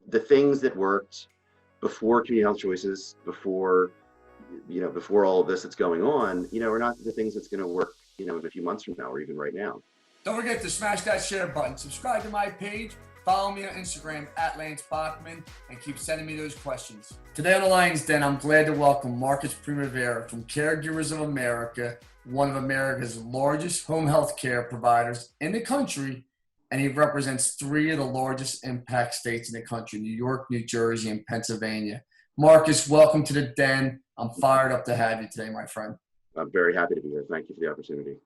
the things that worked before community health choices, before all of this that's going on, are not the things that's going to work, in a few months from now or even right now. Don't forget to smash that share button, subscribe to my page, follow me on Instagram at Lance Bachman, and keep sending me those questions. Today on the Lions Den, I'm glad to welcome Marcus Primavera from CareGivers of America, one of America's largest home health care providers in the country, and he represents 3 of the largest impact states in the country, New York, New Jersey, and Pennsylvania. Marcus, welcome to the Den. I'm fired up to have you today, my friend. I'm very happy to be here. Thank you for the opportunity.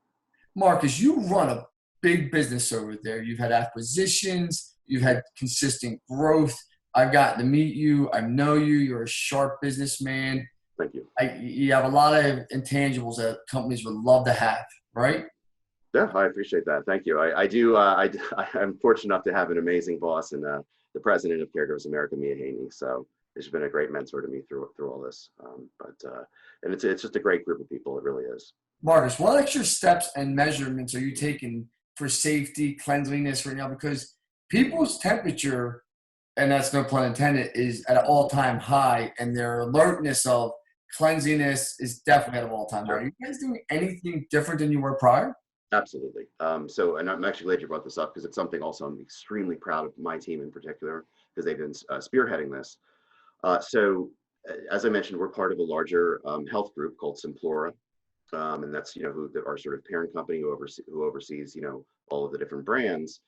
Marcus, you run a big business over there. You've had acquisitions. You've had consistent growth. I've gotten to meet you. I know you. You're a sharp businessman. Thank you. You have a lot of intangibles that companies would love to have, right? Yeah, I appreciate that. Thank you. I do. I'm fortunate enough to have an amazing boss and the president of CareGivers America, Mia Haney. So she's been a great mentor to me through all this. And it's just a great group of people. It really is. Marcus, what extra steps and measurements are you taking for safety, cleanliness right now? Because people's temperature, and that's no pun intended, is at an all-time high, and their alertness of cleanliness is definitely at an all-time high. Are you guys doing anything different than you were prior? Absolutely. And I'm actually glad you brought this up because it's something also I'm extremely proud of my team in particular because they've been spearheading this. So as I mentioned, we're part of a larger health group called Simplora. And that's, our sort of parent company who oversees, all of the different brands.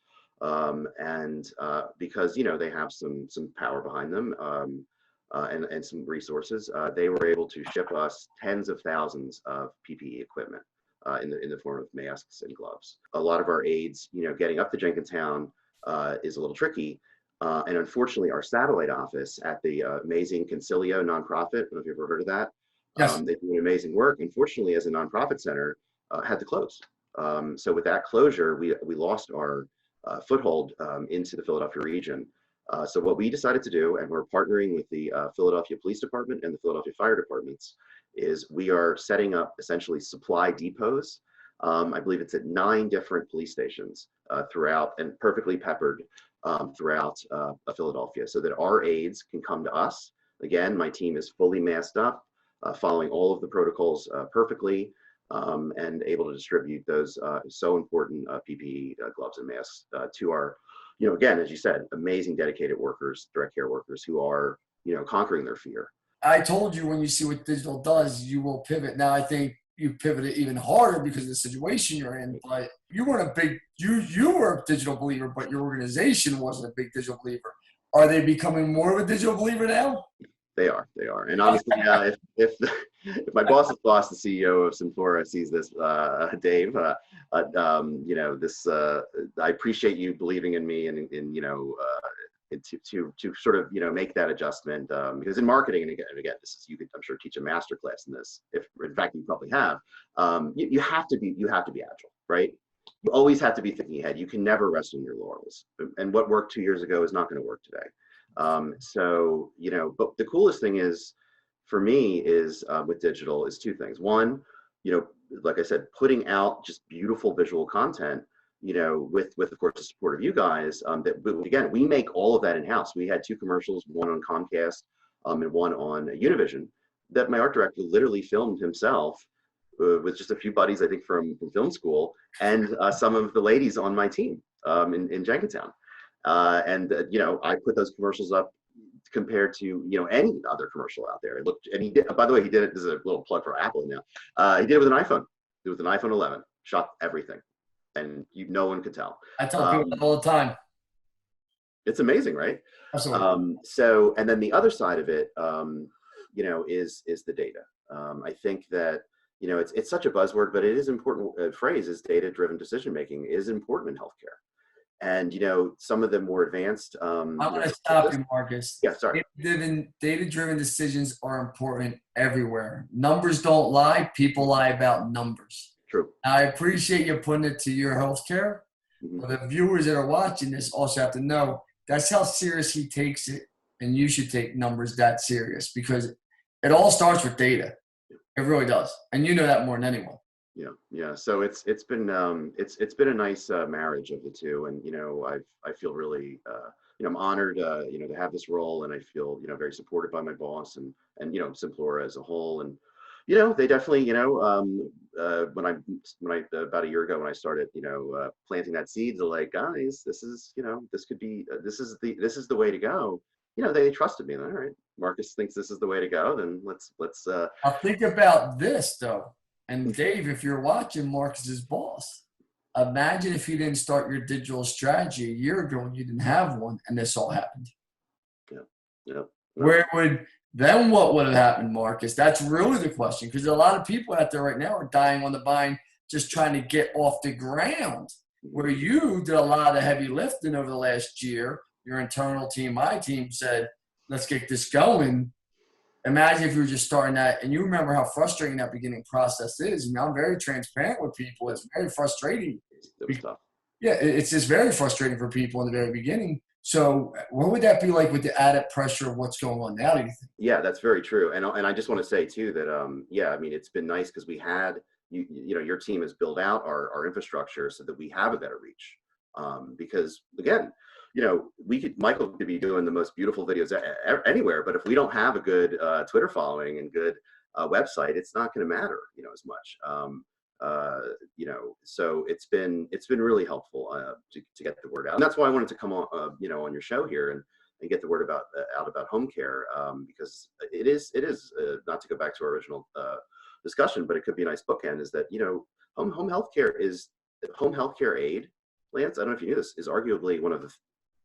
Because, they have some power behind them and some resources, they were able to ship us tens of thousands of PPE equipment in the form of masks and gloves. A lot of our aides, getting up to Jenkintown is a little tricky. And unfortunately, our satellite office at the amazing Concilio nonprofit, I don't know if you've ever heard of that. Yes. They do amazing work. Unfortunately, as a nonprofit center, had to close. So with that closure, we lost our foothold into the Philadelphia region. So what we decided to do, and we're partnering with the Philadelphia Police Department and the Philadelphia Fire Departments, is we are setting up essentially supply depots. I believe it's at 9 different police stations throughout and perfectly peppered throughout Philadelphia so that our aides can come to us. Again, my team is fully masked up, following all of the protocols perfectly, and able to distribute those so important PPE gloves and masks to our, again, as you said, amazing dedicated workers, direct care workers who are, conquering their fear. I told you when you see what digital does, you will pivot. Now I think you pivoted even harder because of the situation you're in, but you weren't you were a digital believer, but your organization wasn't a big digital believer. Are they becoming more of a digital believer now? They are. And honestly, if my boss's boss, the CEO of Simplora, sees this, Dave, I appreciate you believing in me and to sort of make that adjustment because in marketing, and again, this is, you could, I'm sure, teach a master class in this. If in fact you probably have, you have to be agile, right? You always have to be thinking ahead. You can never rest on your laurels. And what worked 2 years ago is not going to work today. But the coolest thing is, for me, is with digital is 2 things. One, like I said, putting out just beautiful visual content, with of course the support of you guys. Again, we make all of that in house. We had 2 commercials, one on Comcast and one on Univision, that my art director literally filmed himself with just a few buddies, I think, from film school, and some of the ladies on my team in Jenkintown. I put those commercials up compared to, any other commercial out there. It looked, and he did, by the way, he did it, this is a little plug for Apple now. He did it with an iPhone. It was an iPhone 11, shot everything. And no one could tell. I tell people that all the time. It's amazing, right? Absolutely. And then the other side of it, is the data. I think that, it's such a buzzword, but it is important. Phrase is data-driven decision-making is important in healthcare. And, some of the more advanced. I'm going to stop you, Marcus. Yeah, sorry. Data-driven decisions are important everywhere. Numbers don't lie. People lie about numbers. True. I appreciate you putting it to your healthcare. Mm-hmm. But the viewers that are watching this also have to know that's how serious he takes it. And you should take numbers that serious because it all starts with data. It really does. And you know that more than anyone. Yeah. So it's been a nice marriage of the two, and I feel really I'm honored, to have this role, and I feel, very supported by my boss and Simplora as a whole. And, they definitely, when I about a year ago when I started, planting that seed, they're like, guys, this is, this could be, this is the way to go. They trusted me. All right, Marcus thinks this is the way to go. Then let's. Now think about this though, and Dave, if you're watching, Marcus's boss, imagine if you didn't start your digital strategy a year ago and you didn't have one, and this all happened. Yeah, yeah. Where would then what would have happened, Marcus? That's really the question, because a lot of people out there right now are dying on the vine, just trying to get off the ground. Where you did a lot of heavy lifting over the last year, your internal team, my team said, "Let's get this going." Imagine if you were just starting that, and you remember how frustrating that beginning process is. I'm very transparent with people. It's very frustrating. It was tough. Yeah, it's just very frustrating for people in the very beginning. So what would that be like with the added pressure of what's going on now, do you think? Yeah, that's very true. And I just want to say too that yeah, I mean, it's been nice because we had your team has built out our infrastructure so that we have a better reach. Because again, Michael could be doing the most beautiful videos anywhere, but if we don't have a good Twitter following and good website, it's not going to matter, as much. So it's been really helpful to get the word out. And that's why I wanted to come on, on your show here and get the word out about home care, because it is not to go back to our original discussion, but it could be a nice bookend. Is that home healthcare aid, Lance? I don't know if you knew this, is arguably one of the,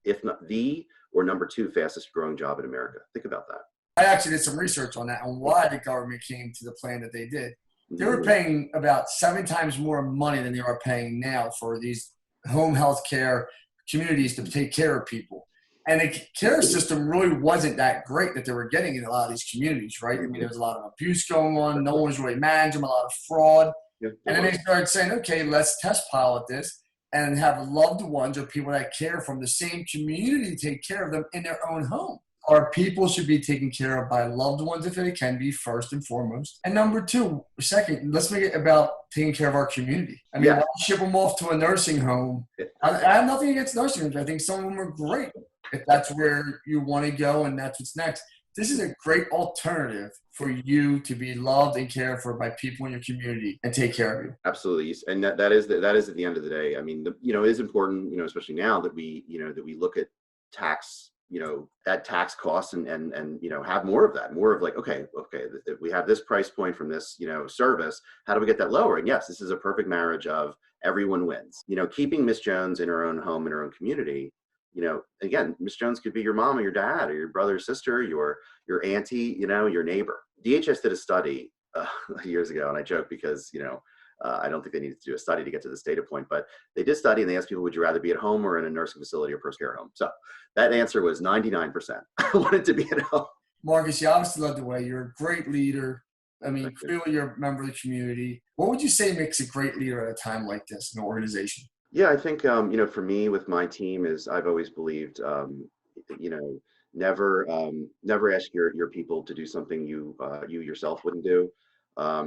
if not the or number 2 fastest growing job in America. Think about that. I actually did some research on that and why the government came to the plan that they did. They were paying about 7 times more money than they are paying now for these home health care communities to take care of people. And the care system really wasn't that great that they were getting in a lot of these communities, right? I mean, there was a lot of abuse going on. No one was really managing them, a lot of fraud. And then they started saying, okay, let's test pilot this and have loved ones or people that care from the same community take care of them in their own home. Our people should be taken care of by loved ones if they can be, first and foremost. And number 2, second, let's make it about taking care of our community. I mean, why ship them off to a nursing home? I have nothing against nursing homes. I think some of them are great if that's where you want to go and that's what's next. This is a great alternative for you to be loved and cared for by people in your community and take care of you. Absolutely. And that is at the end of the day. I mean, it is important, especially now that we look at tax, that tax cost and have more of that, more of like, okay, if we have this price point from this, service, how do we get that lower? And yes, this is a perfect marriage of everyone wins. Keeping Miss Jones in her own home, in her own community. Again, Miss Jones could be your mom or your dad or your brother or sister, your auntie, your neighbor. DHS did a study years ago, and I joke because, I don't think they needed to do a study to get to this data point, but they did study and they asked people, would you rather be at home or in a nursing facility or personal care home? So that answer was 99%. I wanted to be at home. Marcus, you obviously love the way you're a great leader. I mean, clearly you're a member of the community. What would you say makes a great leader at a time like this in an organization? Yeah, I think, for me with my team is I've always believed, never ask your people to do something you yourself wouldn't do.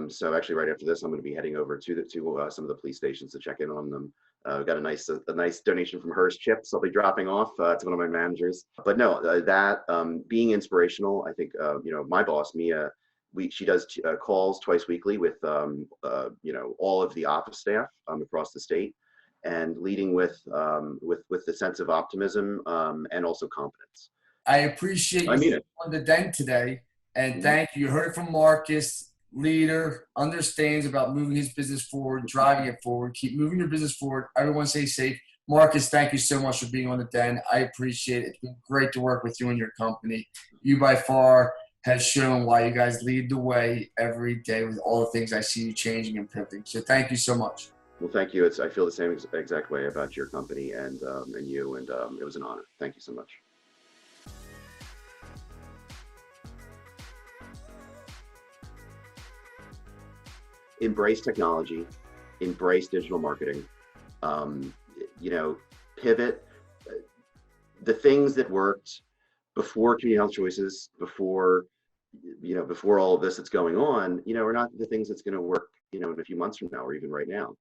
So actually right after this, I'm going to be heading over to some of the police stations to check in on them. Got a nice donation from Hearst Chips I'll be dropping off to one of my managers. But no, being inspirational, I think, my boss, Mia, she does calls twice weekly with, all of the office staff across the state, and leading with the sense of optimism and also confidence. I appreciate you on the den today, and thank you. You heard it from Marcus. Leader, understands about moving his business forward, driving it forward. Keep moving your business forward. Everyone stay safe. Marcus, thank you so much for being on the den. I appreciate it. It's been great to work with you and your company. You by far has shown why you guys lead the way every day with all the things I see you changing and pivoting. So thank you so much. Well, thank you. I feel the same exact way about your company and you, and it was an honor. Thank you so much. Embrace technology, embrace digital marketing, pivot. The things that worked before community health choices, before all of this that's going on, are not the things that's going to work, in a few months from now or even right now.